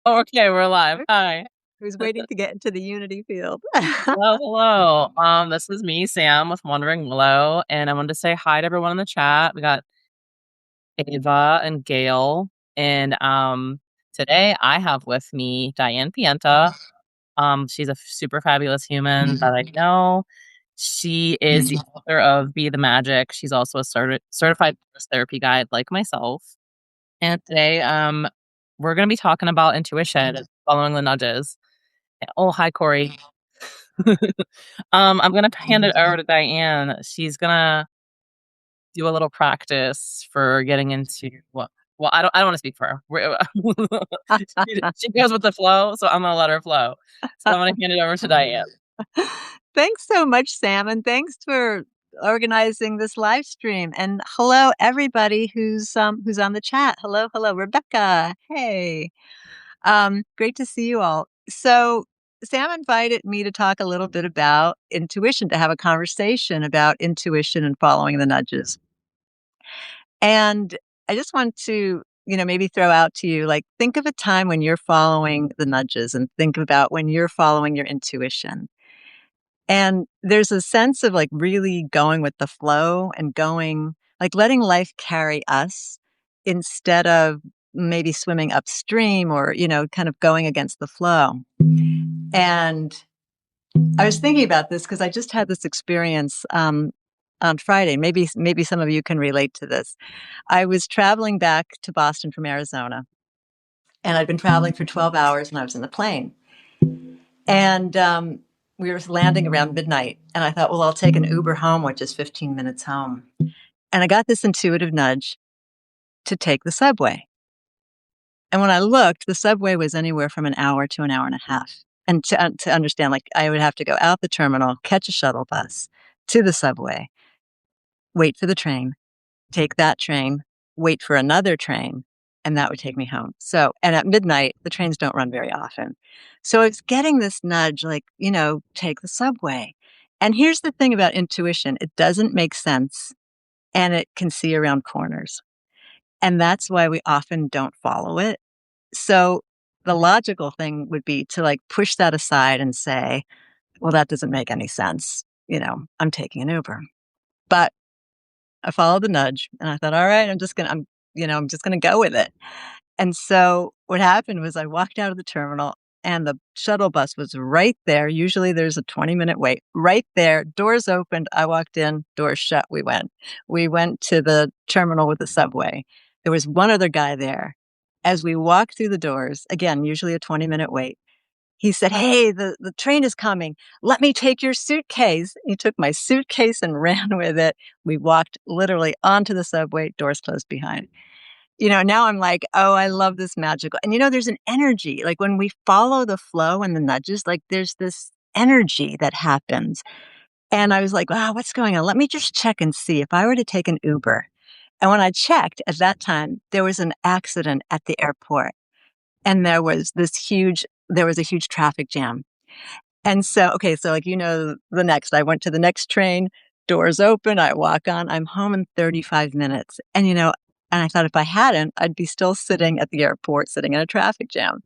Oh, okay, we're live. Hi. Who's waiting to get into the Unity field. Hello, hello. This is me, Sam, with Wandering Willow, and I wanted to say hi to everyone in the chat. We got Ava and Gail, and today I have with me Diane Pienta. She's a super fabulous human that I know. She is the author of Be the Magic. She's also a certified therapy guide like myself. And today, we're going to be talking about intuition and following the nudges. Oh, hi, Corey. I'm gonna hand it over to Diane. She's gonna do a little practice for getting into what. Well, I don't want to speak for her. She goes with the flow, so I'm gonna let her flow. So I'm gonna hand it over to Diane. Thanks so much, Sam, and thanks for organizing this live stream. And hello, everybody who's on the chat. Hello, hello, Rebecca. Hey, great to see you all. So Sam invited me to talk a little bit about intuition, to have a conversation about intuition and following the nudges. And I just want to, maybe throw out to you, like, think of a time when you're following the nudges and think about when you're following your intuition. And there's a sense of like really going with the flow and going, like letting life carry us instead of maybe swimming upstream or, kind of going against the flow. And I was thinking about this because I just had this experience on Friday. Maybe some of you can relate to this. I was traveling back to Boston from Arizona, and I'd been traveling for 12 hours, and I was in the plane. And we were landing around midnight, and I thought, well, I'll take an Uber home, which is 15 minutes home. And I got this intuitive nudge to take the subway. And when I looked, the subway was anywhere from an hour to an hour and a half. And to understand, like, I would have to go out the terminal, catch a shuttle bus to the subway, wait for the train, take that train, wait for another train, and that would take me home. So, and at midnight, the trains don't run very often. So I was getting this nudge, like, take the subway. And here's the thing about intuition. It doesn't make sense and it can see around corners. And that's why we often don't follow it. So the logical thing would be to like push that aside and say, well, that doesn't make any sense. I'm taking an Uber. But I followed the nudge and I thought, all right, I'm just going to go with it. And so what happened was I walked out of the terminal and the shuttle bus was right there. Usually there's a 20-minute wait right there. Doors opened. I walked in, doors shut. We went to the terminal with the subway. There was one other guy there. As we walked through the doors, again, usually a 20-minute wait, he said, hey, the train is coming. Let me take your suitcase. He took my suitcase and ran with it. We walked literally onto the subway, doors closed behind. Now I'm like, oh, I love this magical. And there's an energy, like when we follow the flow and the nudges, like there's this energy that happens. And I was like, wow, what's going on? Let me just check and see if I were to take an Uber. And when I checked at that time, there was an accident at the airport and there was a huge traffic jam. And so, okay, so like, the next, I went to the next train, doors open, I walk on, I'm home in 35 minutes. And I thought if I hadn't, I'd be still sitting at the airport, sitting in a traffic jam.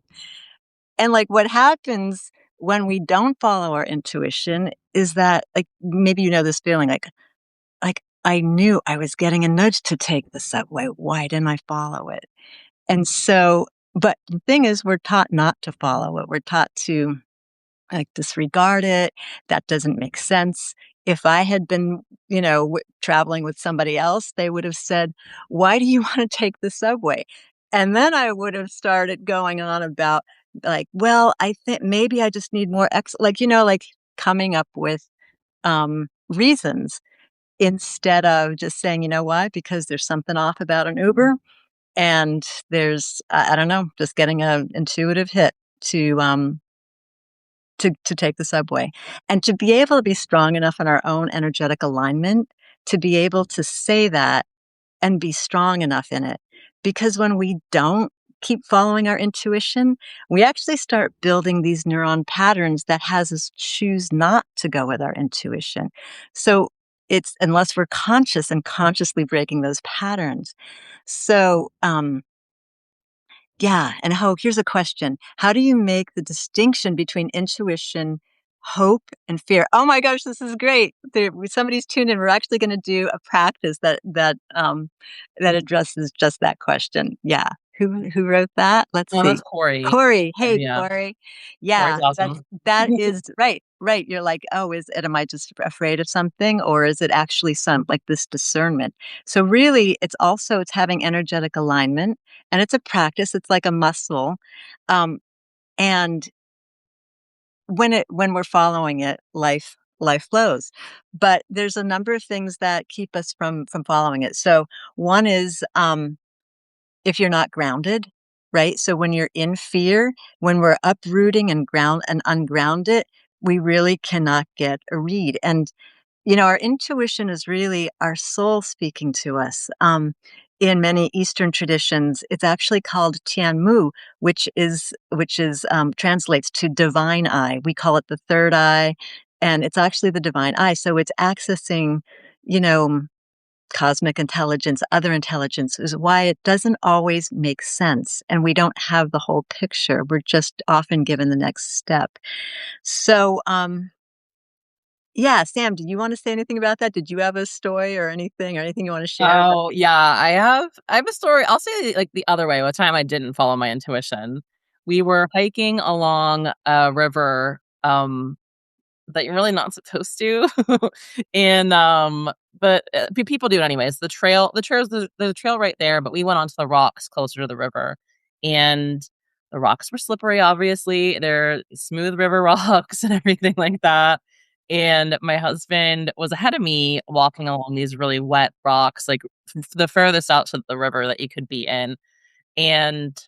And like what happens when we don't follow our intuition is that, like, maybe this feeling like I knew I was getting a nudge to take the subway. Why didn't I follow it? And so, but the thing is, we're taught not to follow it. We're taught to like disregard it. That doesn't make sense. If I had been, traveling with somebody else, they would have said, why do you want to take the subway? And then I would have started going on about like, well, I think maybe I just need more like coming up with, reasons instead of just saying, you know what, because there's something off about an Uber and there's, I don't know, just getting an intuitive hit to, to take the subway and to be able to be strong enough in our own energetic alignment to be able to say that and be strong enough in it. Because when we don't keep following our intuition, we actually start building these neuron patterns that has us choose not to go with our intuition. So it's unless we're conscious and consciously breaking those patterns. So, Yeah. And here's a question. How do you make the distinction between intuition, hope, and fear? Oh my gosh, this is great. Somebody's tuned in. We're actually going to do a practice that addresses just that question. Yeah. Who wrote that? Let's Oh, that's see. Corey. Corey. Hey, Yeah, Corey. Corey's Yeah, awesome. that is right. Right. You're like, oh, am I just afraid of something, or is it actually some like this discernment? So really, it's having energetic alignment, and it's a practice. It's like a muscle, um, and when we're following it, life flows. But there's a number of things that keep us from following it. So one is if you're not grounded, right? So when you're in fear, when we're uprooting and ungrounded, we really cannot get a read. And our intuition is really our soul speaking to us. In many Eastern traditions, it's actually called Tianmu, which translates to divine eye. We call it the third eye, and it's actually the divine eye. So it's accessing, you know, cosmic intelligence, other intelligence, is why it doesn't always make sense, and we don't have the whole picture. We're just often given the next step. So, yeah, Sam, do you wanna say anything about that? Did you have a story or anything you wanna share about? Oh, yeah, I have a story. I'll say, like, the other way, one time I didn't follow my intuition. We were hiking along a river, that you're really not supposed to, and, but, people do it anyways. The trail right there, but we went onto the rocks closer to the river, and the rocks were slippery, obviously. They're smooth river rocks and everything like that, and my husband was ahead of me walking along these really wet rocks, like, the furthest out to the river that you could be in, and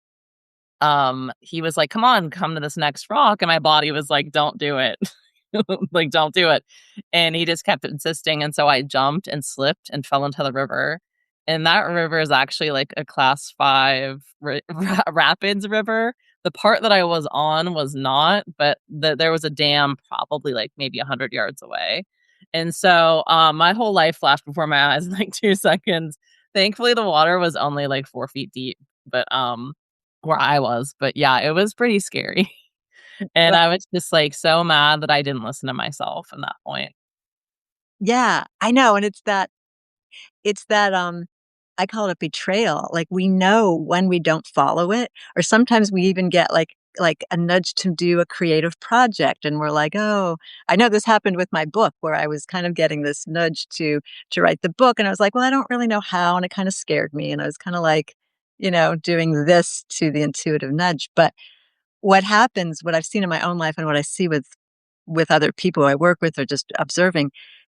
he was like, "Come on, come to this next rock," and my body was like, "Don't do it." Like, "Don't do it." And he just kept insisting, and so I jumped and slipped and fell into the river, and that river is actually like a class 5 rapids river. The part that I was on was not, but there was a dam probably, like, maybe 100 yards away, and so, my whole life flashed before my eyes in, like, 2 seconds. Thankfully, the water was only, like, 4 feet deep, but, where I was, but yeah, it was pretty scary. And Well, I was just, like, so mad that I didn't listen to myself from that point. yeah, I know, and it's that, I call it betrayal. Like, we know when we don't follow it, or sometimes we even get, like, a nudge to do a creative project, and we're like, "Oh." I know this happened with my book where I was kind of getting this nudge to write the book, and I was like, "Well, I don't really know how," and it kinda scared me, and I was kinda like, doing this to the intuitive nudge. But what I've seen in my own life and what I see with other people I work with or just observing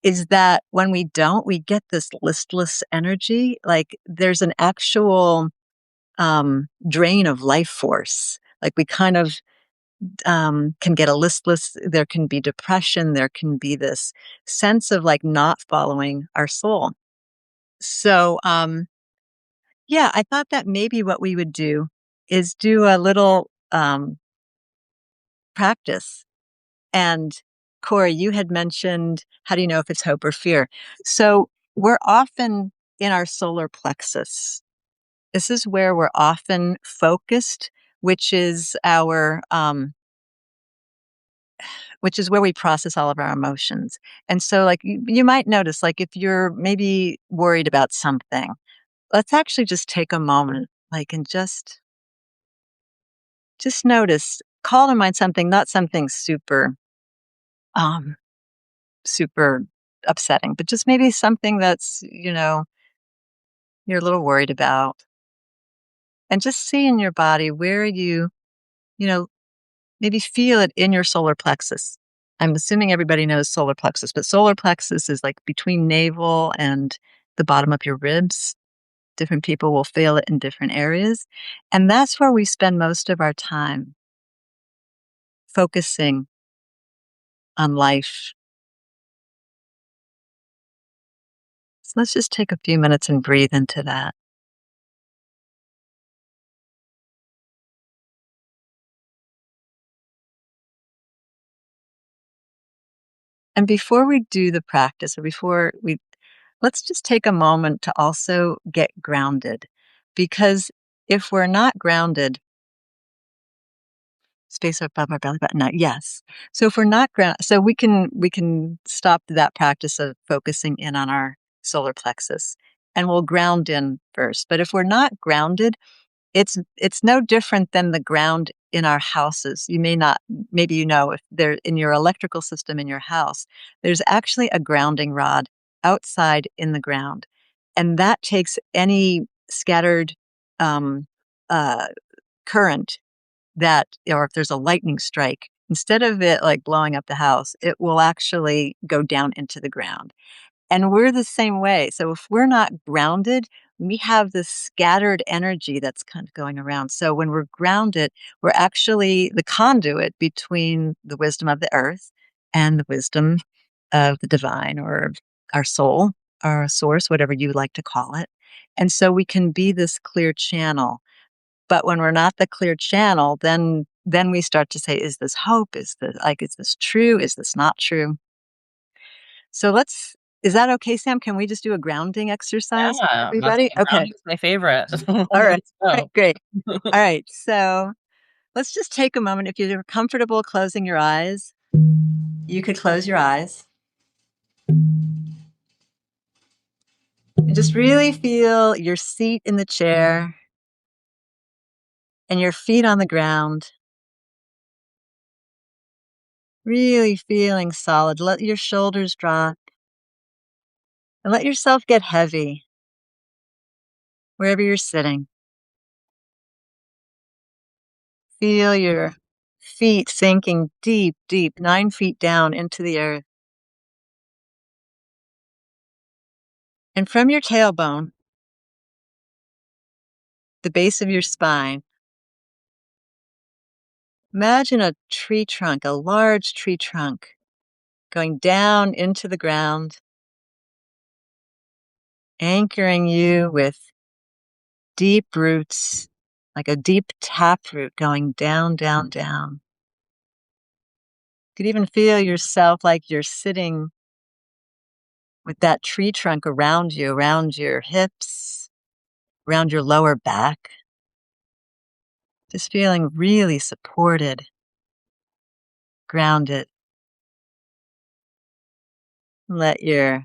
is that when we don't, we get this listless energy. Like there's an actual drain of life force. Like we kind of can get a listless, there can be depression, there can be this sense of like not following our soul. So, yeah, I thought that maybe what we would do is do a little practice. And Corey, you had mentioned, how do you know if it's hope or fear? So we're often in our solar plexus. This is where we're often focused, which is which is where we process all of our emotions. And so, like you might notice, like if you're maybe worried about something, let's actually just take a moment, like, and just notice, call to mind something, not something um, super upsetting, but just maybe something that's, you're a little worried about. And just see in your body where you know, maybe feel it in your solar plexus. I'm assuming everybody knows solar plexus, but solar plexus is like between navel and the bottom of your ribs. Different people will feel it in different areas. And that's where we spend most of our time focusing on life. So let's just take a few minutes and breathe into that. And before we do the practice, or before we, let's just take a moment to also get grounded. Because if we're not grounded, space above our belly button. Now, yes. So if we're not ground, so we can stop that practice of focusing in on our solar plexus, and we'll ground in first. But if we're not grounded, it's no different than the ground in our houses. You may not, maybe you know, if they're in your electrical system in your house, there's actually a grounding rod outside in the ground, and that takes any scattered um, uh, current that, or if there's a lightning strike, instead of it like blowing up the house, it will actually go down into the ground. And we're the same way. So if we're not grounded, we have this scattered energy that's kind of going around. So when we're grounded, we're actually the conduit between the wisdom of the earth and the wisdom of the divine or our soul, our source, whatever you like to call it. And so we can be this clear channel. But when we're not the clear channel, then we start to say, is this hope? Is this true? Is this not true? So is that okay, Sam? Can we just do a grounding exercise for Yeah, everybody? Okay. grounding's my favorite. All right. Let's Great, go. great. All right. So let's just take a moment. If you're comfortable closing your eyes, you could close your eyes and just really feel your seat in the chair and your feet on the ground. Really feeling solid. Let your shoulders drop and let yourself get heavy wherever you're sitting. Feel your feet sinking deep, deep, 9 feet down into the earth. And from your tailbone, the base of your spine, imagine a tree trunk, a large tree trunk, going down into the ground, anchoring you with deep roots, like a deep taproot going down, down, down. You could even feel yourself like you're sitting with that tree trunk around you, around your hips, around your lower back, just feeling really supported, grounded. Let your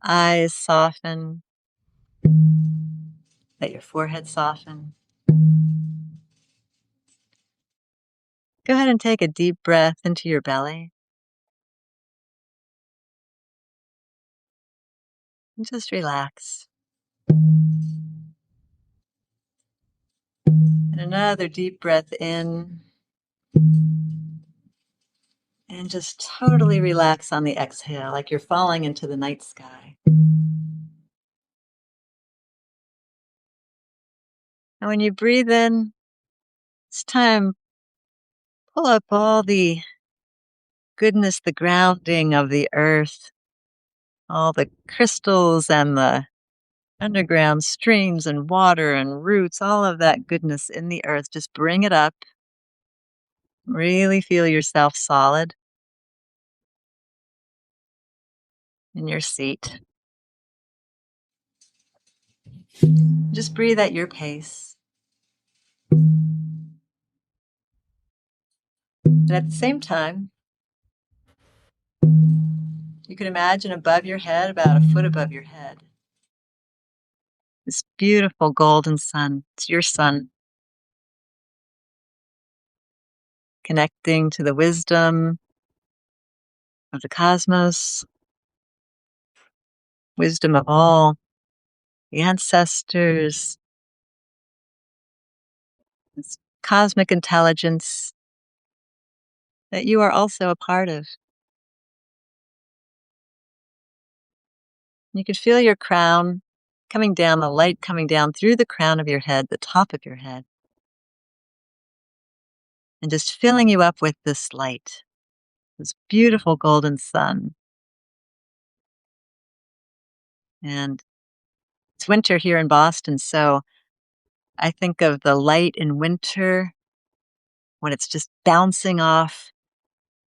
eyes soften. Let your forehead soften. Go ahead and take a deep breath into your belly. And just relax. And another deep breath in. And just totally relax on the exhale, like you're falling into the night sky. And when you breathe in, it's time, pull up all the goodness, the grounding of the earth, all the crystals and the underground streams and water and roots, all of that goodness in the earth. Just bring it up. Really feel yourself solid in your seat. Just breathe at your pace. And at the same time, you can imagine above your head, about a foot above your head, this beautiful golden sun. It's your sun, connecting to the wisdom of the cosmos, wisdom of all the ancestors, this cosmic intelligence that you are also a part of. You can feel your crown coming down, the light coming down through the crown of your head, the top of your head, and just filling you up with this light, this beautiful golden sun. And it's winter here in Boston, so I think of the light in winter when it's just bouncing off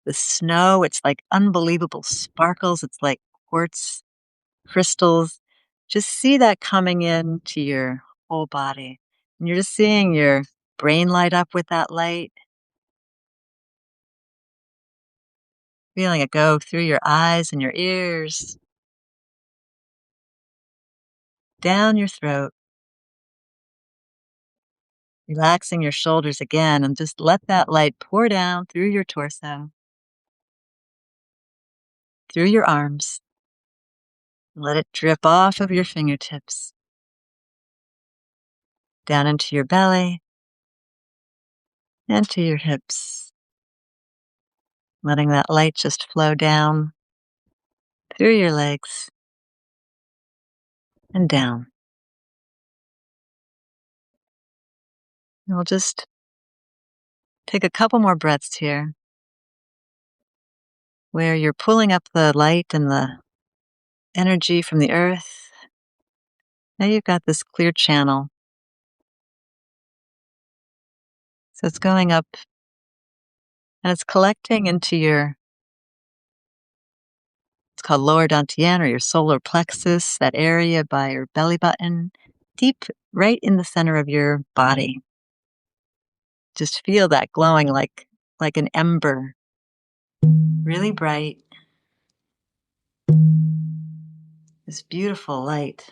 the snow. It's like unbelievable sparkles. It's like quartz crystals. Just see that coming into your whole body. And you're just seeing your brain light up with that light. Feeling it go through your eyes and your ears, down your throat, relaxing your shoulders again, and just let that light pour down through your torso, through your arms. Let it drip off of your fingertips, down into your belly, and to your hips. Letting that light just flow down through your legs and down. And we'll just take a couple more breaths here where you're pulling up the light and the energy from the earth. Now you've got this clear channel. So it's going up and it's collecting into it's called lower dantian, or your solar plexus, that area by your belly button, deep right in the center of your body. Just feel that glowing like an ember, really bright. This beautiful light.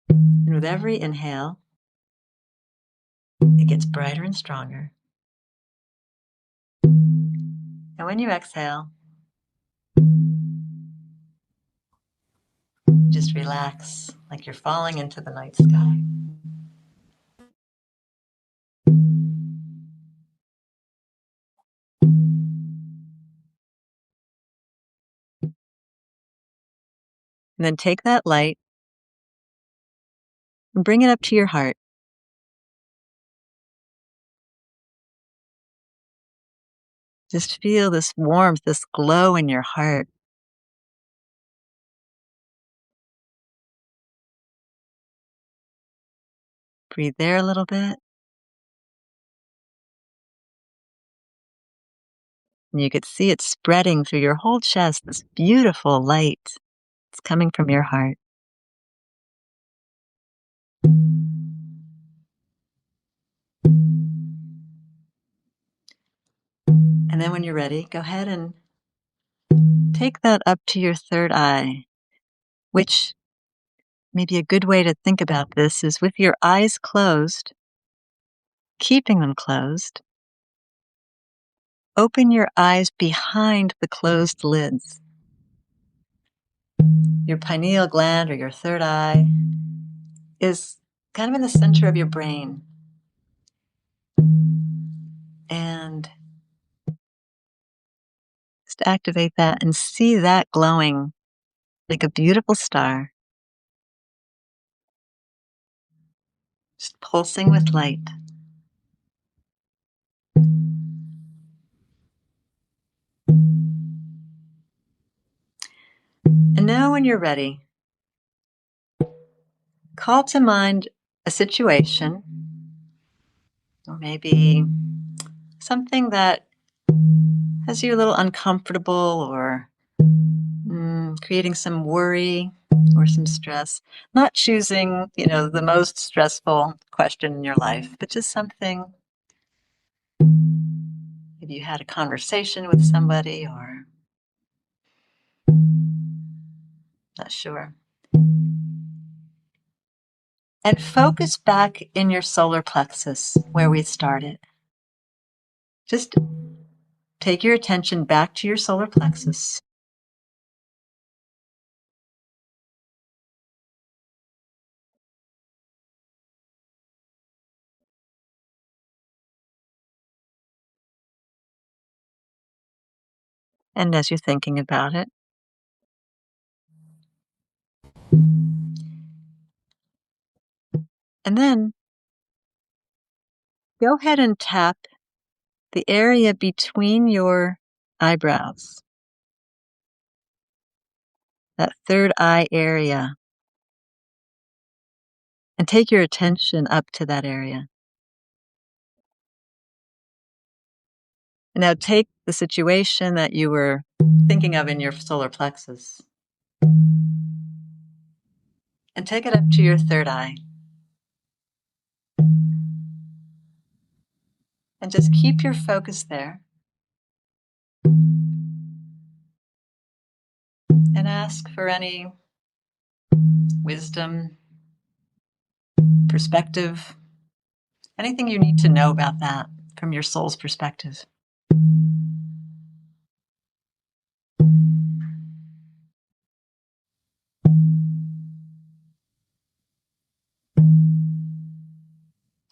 And with every inhale, it gets brighter and stronger. And when you exhale, just relax like you're falling into the night sky. And then take that light and bring it up to your heart. Just feel this warmth, this glow in your heart. Breathe there a little bit. And you could see it spreading through your whole chest, this beautiful light. It's coming from your heart. And then when you're ready, go ahead and take that up to your third eye, which maybe a good way to think about this is with your eyes closed, keeping them closed. Open your eyes behind the closed lids. Your pineal gland, or your third eye, is kind of in the center of your brain. And just activate that and see that glowing like a beautiful star, just pulsing with light. And now when you're ready, call to mind a situation, or maybe something that has you a little uncomfortable, or creating some worry or some stress. Not choosing, the most stressful question in your life, but just something. Maybe you had a conversation with somebody, or not sure. And focus back in your solar plexus where we started. Just take your attention back to your solar plexus. And as you're thinking about it, and then go ahead and tap the area between your eyebrows, that third eye area, and take your attention up to that area. And now take the situation that you were thinking of in your solar plexus and take it up to your third eye. And just keep your focus there. ask for any wisdom, perspective, anything you need to know about that from your soul's perspective.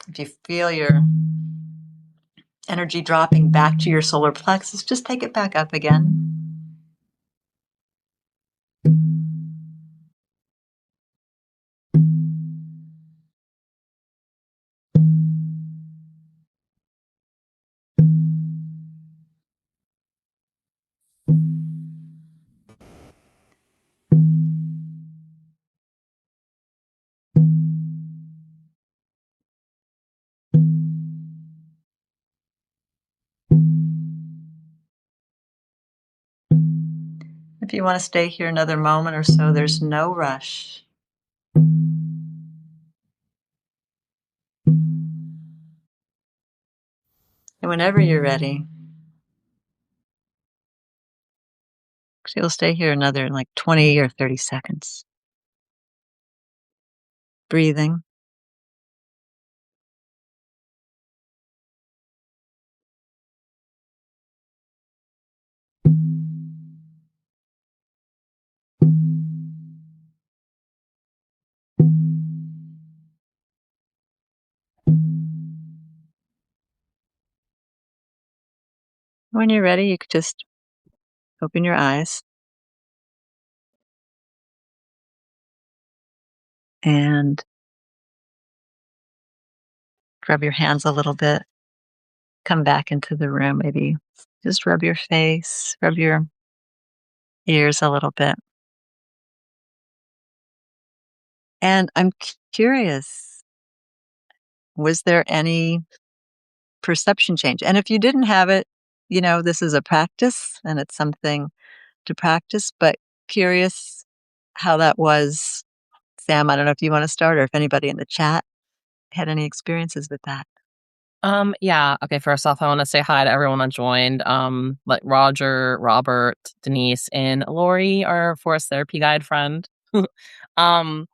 If you feel your energy dropping back to your solar plexus, just take it back up again. If you want to stay here another moment or so, there's no rush. And whenever you're ready, you'll stay here another like 20 or 30 seconds. Breathing. When you're ready, you could just open your eyes and rub your hands a little bit. Come back into the room, maybe just rub your face, rub your ears a little bit. And I'm curious, was there any perception change? And if you didn't have it, this is a practice and it's something to practice, but curious how that was. Sam, I don't know if you want to start or if anybody in the chat had any experiences with that. Yeah. Okay, first off, I want to say hi to everyone that joined. Like Roger, Robert, Denise, and Lori, our forest therapy guide friend. um,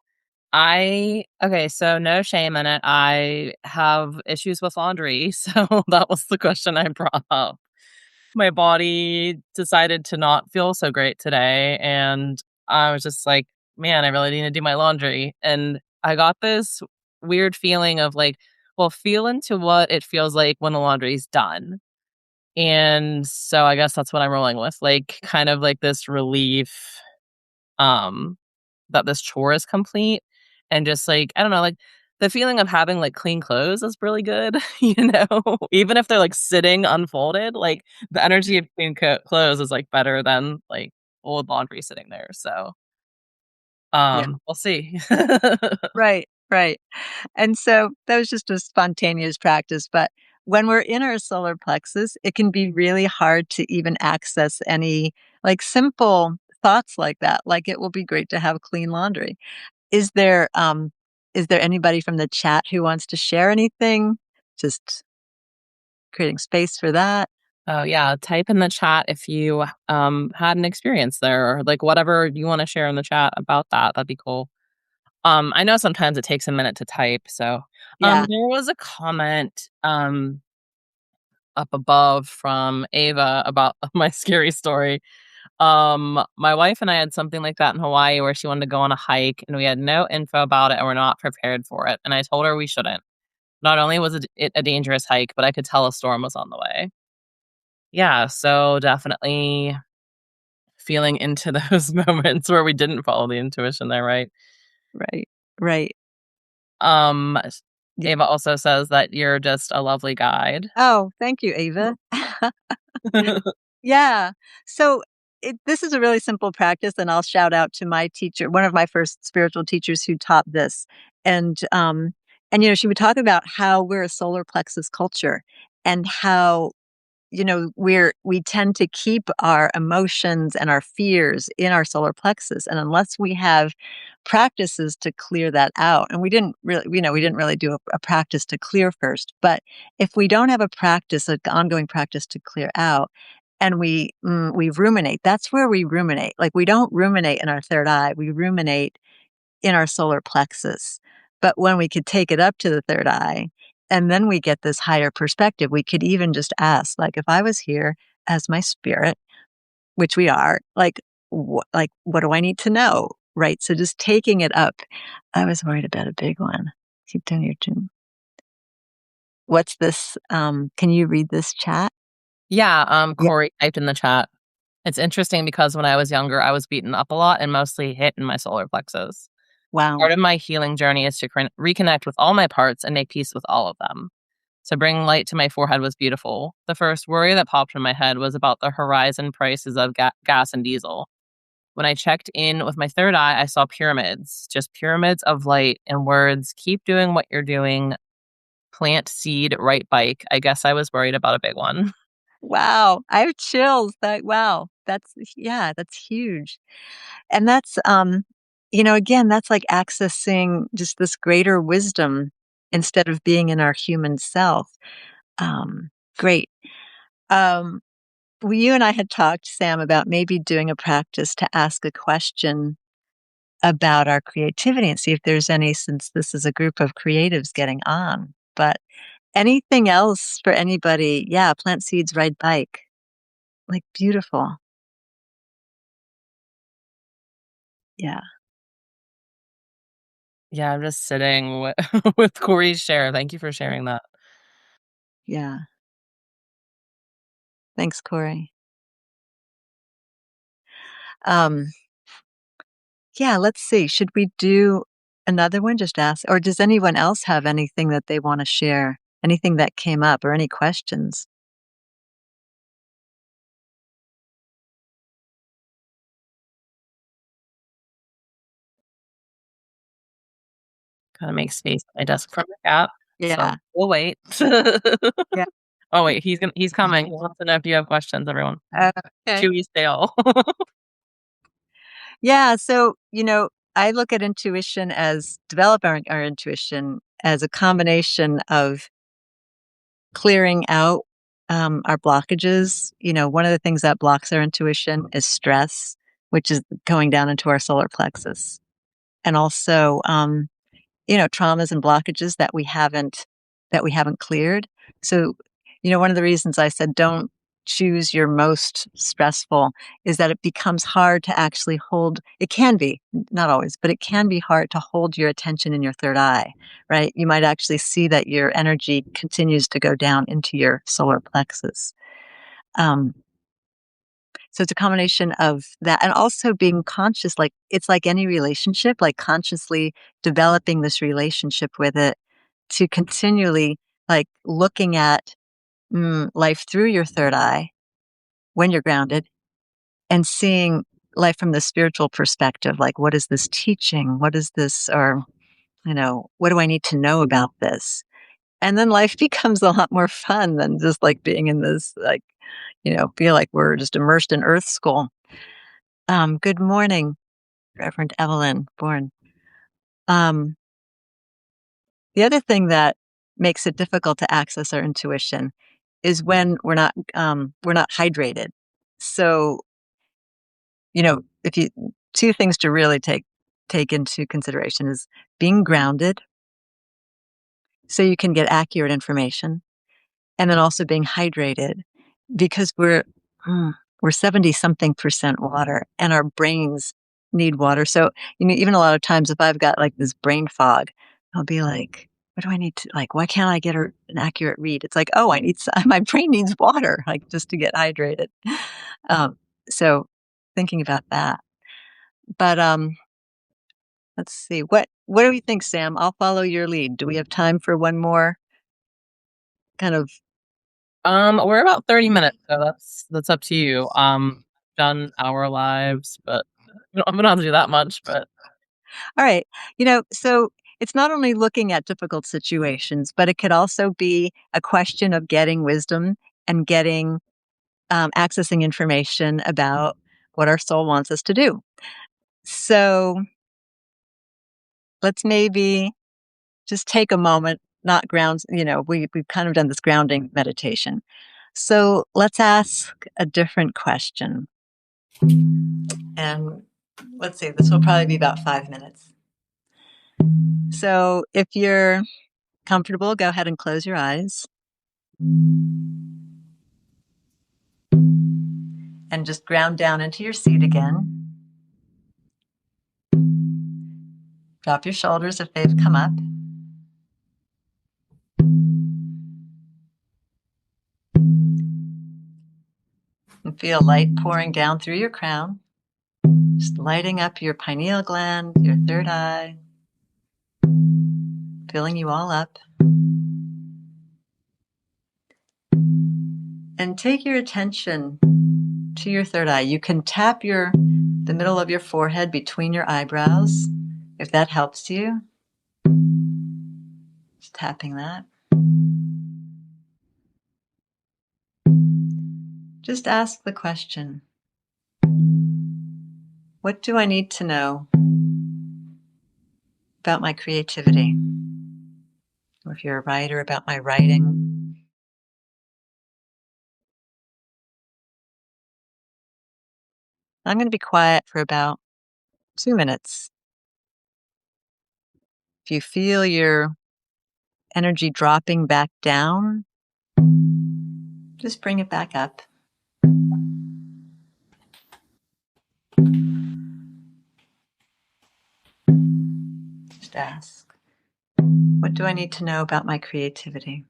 okay, so no shame in it. I have issues with laundry, so that was the question I brought up. My body decided to not feel so great today, and I was just like, man, I really need to do my laundry. And I got this weird feeling of like, well, feel into what it feels like when the laundry's done. And so I guess that's what I'm rolling with, like kind of like this relief um that this chore is complete, and just like, I don't know, like the feeling of having like clean clothes is really good, even if they're like sitting unfolded, like the energy of clean clothes is like better than like old laundry sitting there. So Yeah. we'll see. Right, right. And so that was just a spontaneous practice. But when we're in our solar plexus, it can be really hard to even access any like simple thoughts like that. Like it will be great to have clean laundry. Is there is there anybody from the chat who wants to share anything? Just creating space for that. Oh yeah, type in the chat if you had an experience there, or like whatever you want to share in the chat about that. That'd be cool. I know sometimes it takes a minute to type, so Yeah. there was a comment up above from Ava about my scary story. My wife and I had something like that in Hawaii where she wanted to go on a hike and we had no info about it and we're not prepared for it. And I told her we shouldn't. Not only was it a dangerous hike, but I could tell a storm was on the way. Yeah, so definitely feeling into those moments where we didn't follow the intuition there, right? Right. Right. Um, Yeah. Ava also says that you're just a lovely guide. Oh, thank you, Ava. Yeah. So this is a really simple practice, and I'll shout out to my teacher, one of my first spiritual teachers who taught this. And she would talk about how we're a solar plexus culture and how we tend to keep our emotions and our fears in our solar plexus, and unless we have practices to clear that out, and we didn't really do a practice to clear first, but if we don't have a practice, an ongoing practice to clear out, and we ruminate. That's where we ruminate. Like, we don't ruminate in our third eye. We ruminate in our solar plexus. But when we could take it up to the third eye, and then we get this higher perspective, we could even just ask, like, if I was here as my spirit, which we are, like, what do I need to know? Right? So just taking it up. I was worried about a big one. Keep doing your tune. What's this? Can you read this chat? Yeah, Yeah. Corey typed in the chat. It's interesting because when I was younger, I was beaten up a lot and mostly hit in my solar plexus. Wow. Part of my healing journey is to reconnect with all my parts and make peace with all of them. So bringing light to my forehead was beautiful. The first worry that popped in my head was about the horizon prices of gas and diesel. When I checked in with my third eye, I saw pyramids, just pyramids of light and words. Keep doing what you're doing. Plant seed, right bike. I guess I was worried about a big one. Wow. I have chills. Wow. Yeah, that's huge. And again, that's like accessing just this greater wisdom instead of being in our human self. Great. Um, you and I had talked, Sam, about maybe doing a practice to ask a question about our creativity and see if there's any, since this is a group of creatives getting on. But anything else for anybody? Yeah, plant seeds, ride bike. Like, beautiful. Yeah, Yeah, I'm just sitting with, with Corey's share. Thank you for sharing that. yeah. Thanks, Corey. Um, yeah, let's see. Should we do another one? Just ask, or does anyone else have anything that they want to share? Anything that came up or any questions? Gotta make space at my desk for my cat. So Yeah, we'll wait. yeah. Oh wait, he's coming. He wants to know if you have questions, everyone. Okay. Chewy stale. Yeah, so, I look at intuition as develop our intuition as a combination of clearing out our blockages. One of the things that blocks our intuition is stress, which is going down into our solar plexus. And also, traumas and blockages that we haven't cleared. So, one of the reasons I said don't choose your most stressful is that it becomes hard to actually hold. It can be, not always, but it can be hard to hold your attention in your third eye, right? You might actually see that your energy continues to go down into your solar plexus. Um, so it's a combination of that and also being conscious, like it's like any relationship, like consciously developing this relationship with it to continually like looking at life through your third eye when you're grounded and seeing life from the spiritual perspective. Like, what is this teaching? What is this? Or, what do I need to know about this? And then life becomes a lot more fun than just like being in this, like, feel like we're just immersed in earth school. Good morning, Reverend Evelyn Bourne. Um, the other thing that makes it difficult to access our intuition is when we're not hydrated. So, if you two things to really take into consideration is being grounded so you can get accurate information, and then also being hydrated because mm, we're 70 something percent water and our brains need water. So, even a lot of times if I've got like this brain fog, I'll be like, what do I need to like, why can't I get an accurate read? It's like, oh, my brain needs water, like just to get hydrated. Um, so thinking about that. But let's see. What do you think, Sam? I'll follow your lead. Do we have time for one more kind of We're about 30 minutes, so that's up to you. Done our lives, but I'm gonna have to do that much, but all right. So it's not only looking at difficult situations, but it could also be a question of getting wisdom and getting accessing information about what our soul wants us to do. So let's maybe just take a moment, not grounds, we've kind of done this grounding meditation. So let's ask a different question. And let's see, this will probably be about 5 minutes. So if you're comfortable, go ahead and close your eyes. And just ground down into your seat again. Drop your shoulders if they've come up. And feel light pouring down through your crown, just lighting up your pineal gland, your third eye, filling you all up. And take your attention to your third eye. You can tap the middle of your forehead between your eyebrows, if that helps you. Just tapping that. Just ask the question, what do I need to know about my creativity? Or if you're a writer, about my writing. I'm going to be quiet for about 2 minutes. If you feel your energy dropping back down, just bring it back up. Just ask, what do I need to know about my creativity?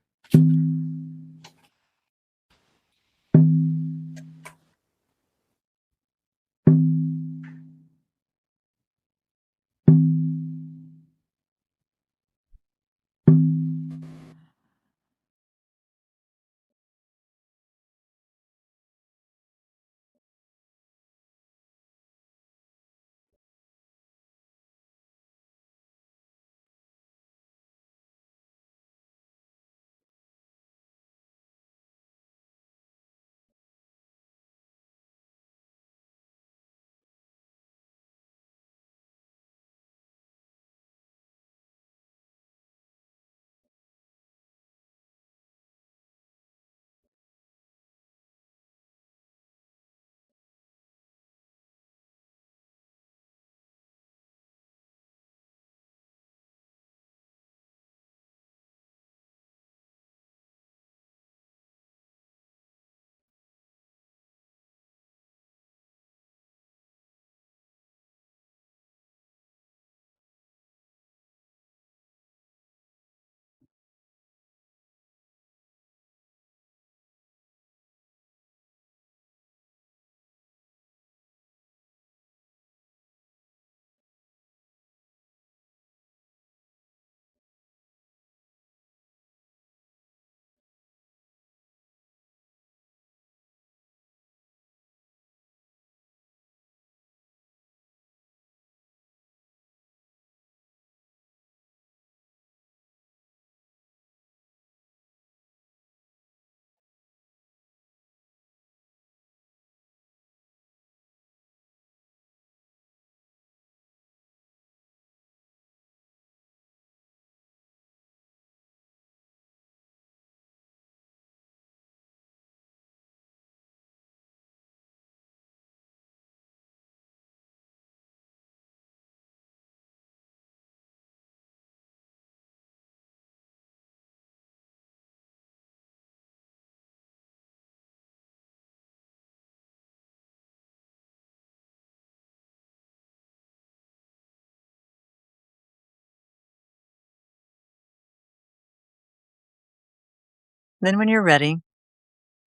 Then when you're ready,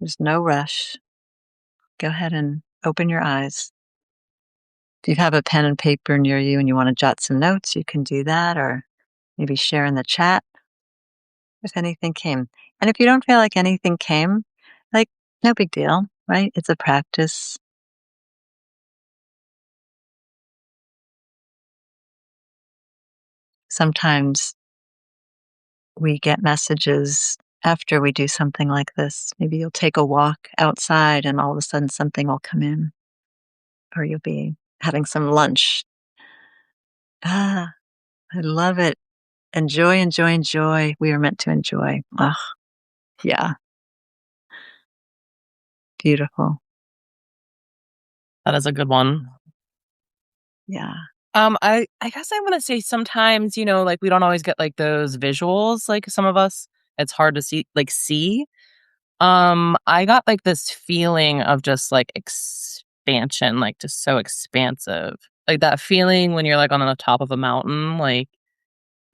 there's no rush. Go ahead and open your eyes. If you have a pen and paper near you and you want to jot some notes, you can do that, or maybe share in the chat if anything came. And if you don't feel like anything came, like, no big deal, right? It's a practice. Sometimes we get messages after we do something like this. Maybe you'll take a walk outside and all of a sudden something will come in, or you'll be having some lunch. Ah, I love it. Enjoy, enjoy, enjoy. We are meant to enjoy. Oh, yeah. Beautiful. That is a good one. Yeah. I guess I want to say sometimes, like we don't always get like those visuals, like some of us, it's hard to see. I got like this feeling of just like expansion, like just so expansive. Like that feeling when you're like on the top of a mountain, like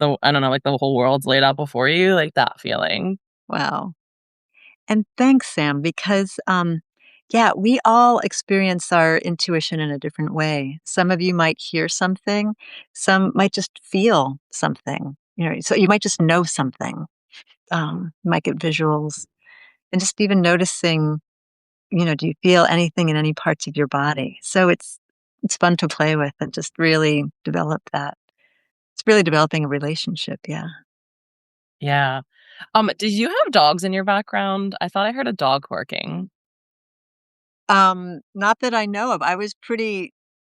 I don't know, like the whole world's laid out before you, like that feeling. Wow. And thanks, Sam, because yeah, we all experience our intuition in a different way. Some of you might hear something, some might just feel something. So you might just know something. You might get visuals, and just even noticing. Do you feel anything in any parts of your body? So it's fun to play with and just really develop that. It's really developing a relationship. Yeah. Yeah. Did you have dogs in your background? I thought I heard a dog barking. Not that I know of. I was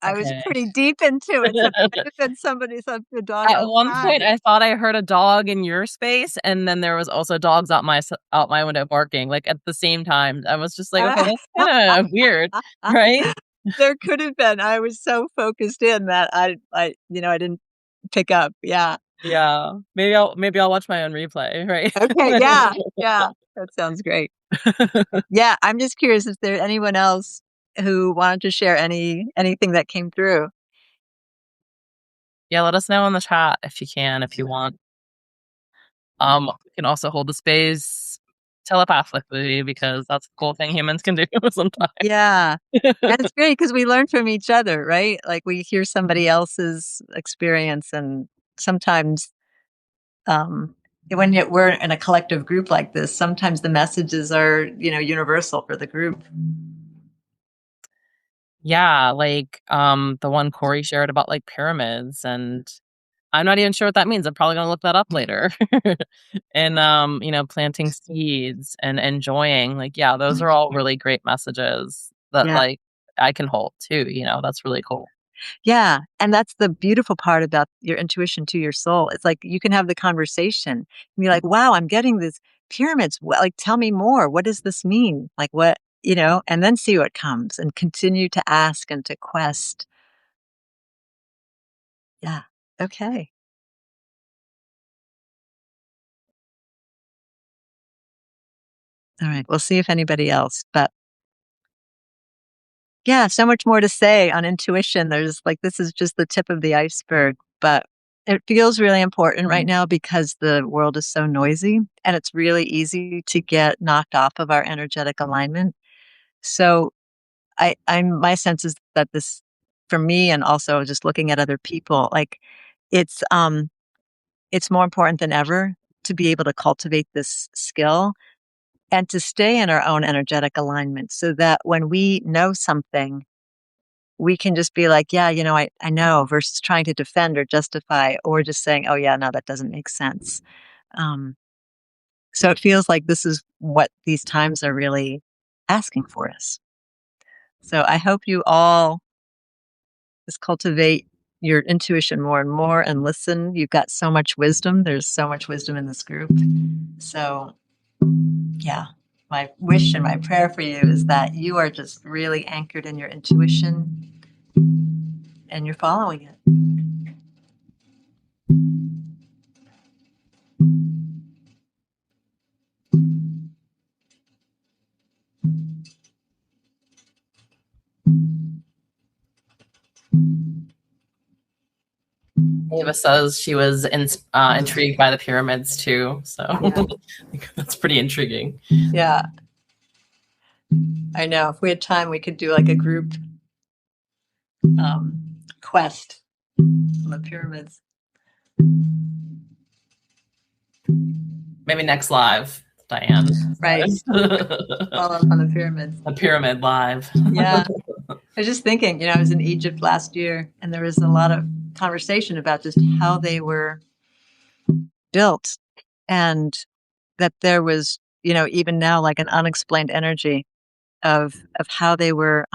Okay. pretty deep into it, so it might have been a dog At one point, outside. I thought I heard a dog in your space, and then there was also dogs out my window barking, like, at the same time. I was just like, "Okay, Uh, that's kinda weird." Right? there could have been. I was so focused in that I didn't pick up. Yeah. Yeah. Maybe I'll watch my own replay, right? Okay, yeah, yeah. That sounds great. Yeah, I'm just curious if there's anyone else who wanted to share anything that came through. Yeah, let us know in the chat if you can, if you want. We can also hold the space telepathically because that's a cool thing humans can do sometimes. Yeah. And it's great because we learn from each other, right? Like, we hear somebody else's experience, and sometimes, um, we're in a collective group like this, sometimes the messages are, universal for the group. Yeah, like, the one Corey shared about, like, pyramids, and I'm not even sure what that means. I'm probably gonna look that up later. And, planting seeds and enjoying, like, yeah, those are all really great messages that, Yeah. like, I can hold too, that's really cool. Yeah, and that's the beautiful part about your intuition to your soul. It's like you can have the conversation and be like, "Wow, I'm getting these pyramids. Like, tell me more. What does this mean? Like, what?" And then see what comes and continue to ask and to quest. Yeah. Okay. All right. We'll see if anybody else. But yeah, so much more to say on intuition. This is just the tip of the iceberg, but it feels really important right now because the world is so noisy and it's really easy to get knocked off of our energetic alignment. So my sense is that this, for me, and also just looking at other people, like it's, it's more important than ever to be able to cultivate this skill and to stay in our own energetic alignment so that when we know something, we can just be like, yeah, I know, versus trying to defend or justify or just saying, oh, yeah, no, that doesn't make sense. Um, so it feels like this is what these times are really asking for us. So I hope you all just cultivate your intuition more and more and listen. You've got so much wisdom. There's so much wisdom in this group. So, yeah, my wish and my prayer for you is that you are just really anchored in your intuition and you're following it. Ava says she was intrigued by the pyramids too, so Yeah. that's pretty intriguing. Yeah. I know. If we had time, we could do like a group quest on the pyramids. Maybe next live, Diane. Right. Follow up on the pyramids. A pyramid live. Yeah. I was just thinking, I was in Egypt last year and there was a lot of conversation about just how they were built and that there was, even now like an unexplained energy of how they were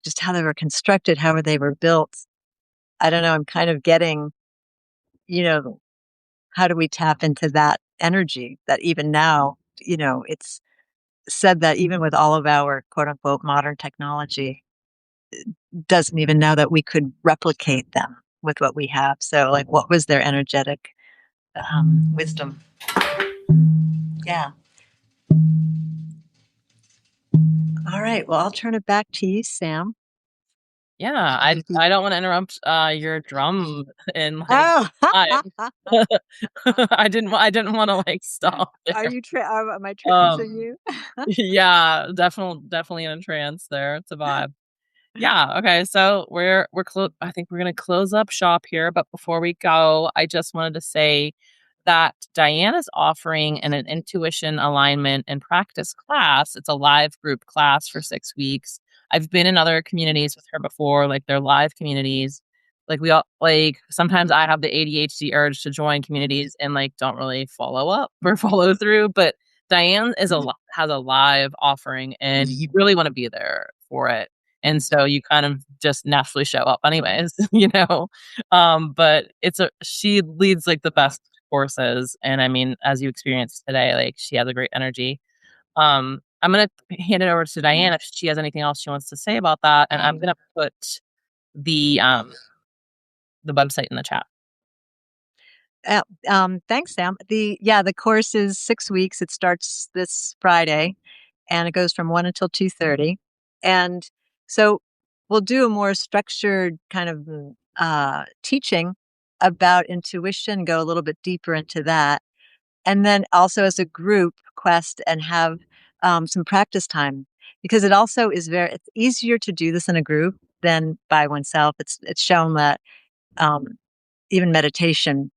just how they were constructed, how they were built. I don't know, I'm kind of getting, you know, how do we tap into that energy that even now, it's said that even with all of our quote unquote modern technology, doesn't even know that we could replicate them with what we have. So, like, what was their energetic wisdom? Yeah. All right. Well, I'll turn it back to you, Sam. Yeah, I don't want to interrupt your drum in like Oh, live. I didn't want to like stop are there. you? Am I Um, trancing you? yeah, definitely in a trance there. It's a vibe. Yeah, okay, so I think we're gonna close up shop here, but before we go, I just wanted to say that Diane is offering an intuition alignment and practice class. It's a live group class for 6 weeks. I've been in other communities with her before, like their live communities. Like we all like sometimes I have the ADHD urge to join communities and like don't really follow up or follow through, but Diane has a live offering and you really want to be there for it. And so you kind of just naturally show up anyways, you know. But she leads like the best courses, and I mean, as you experienced today, like she has a great energy. I'm gonna hand it over to Diane if she has anything else she wants to say about that, and I'm gonna put the um the website in the chat. Thanks, Sam. The course is 6 weeks. It starts this Friday, and it goes from 1 until 2:30. And so we'll do a more structured kind of teaching about intuition, go a little bit deeper into that, and then also as a group quest and have some practice time because it's easier to do this in a group than by oneself. It's shown that um, even meditation,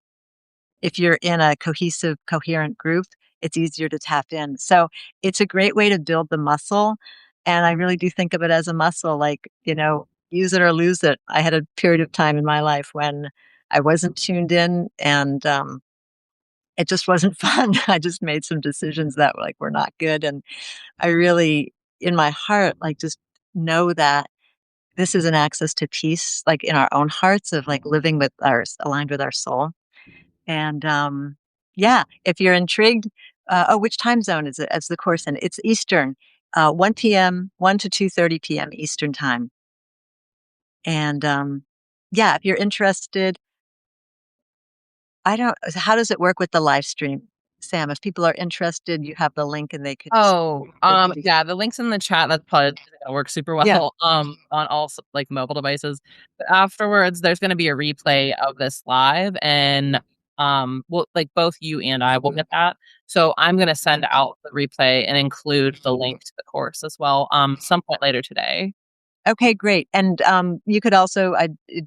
if you're in a cohesive, coherent group, it's easier to tap in. So it's a great way to build the muscle. And I really do think of it as a muscle, like, use it or lose it. I had a period of time in my life when I wasn't tuned in and it just wasn't fun. I just made some decisions that were not good. And I really, in my heart, like just know that this is an access to peace, like in our own hearts of like living with aligned with our soul. And yeah, if you're intrigued, which time zone is it as the course in? It's Eastern, 1 p.m., 1 to 2:30 p.m. Eastern time. And yeah, if you're interested, how does it work with the live stream? Sam, if people are interested, you have the link and they could. Oh, They could be, yeah, the links in the chat, that's probably gonna work super yeah. well, on all like mobile devices. But afterwards, there's gonna be a replay of this live, and well, like both you and I will get that. So I'm gonna send out the replay and include the link to the course as well, some point later today. Okay, great. And you could also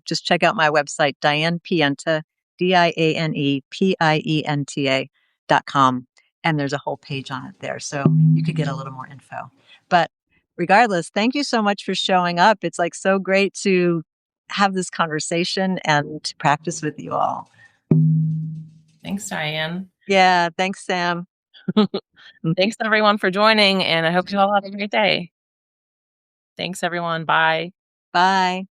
just check out my website, Diane Pienta, DianePienta.com. And there's a whole page on it there. So you could get a little more info. But regardless, thank you so much for showing up. It's like so great to have this conversation and to practice with you all. Thanks, Diane. Yeah, thanks, Sam. Thanks everyone for joining, and I hope you all have a great day. Thanks everyone. Bye. Bye.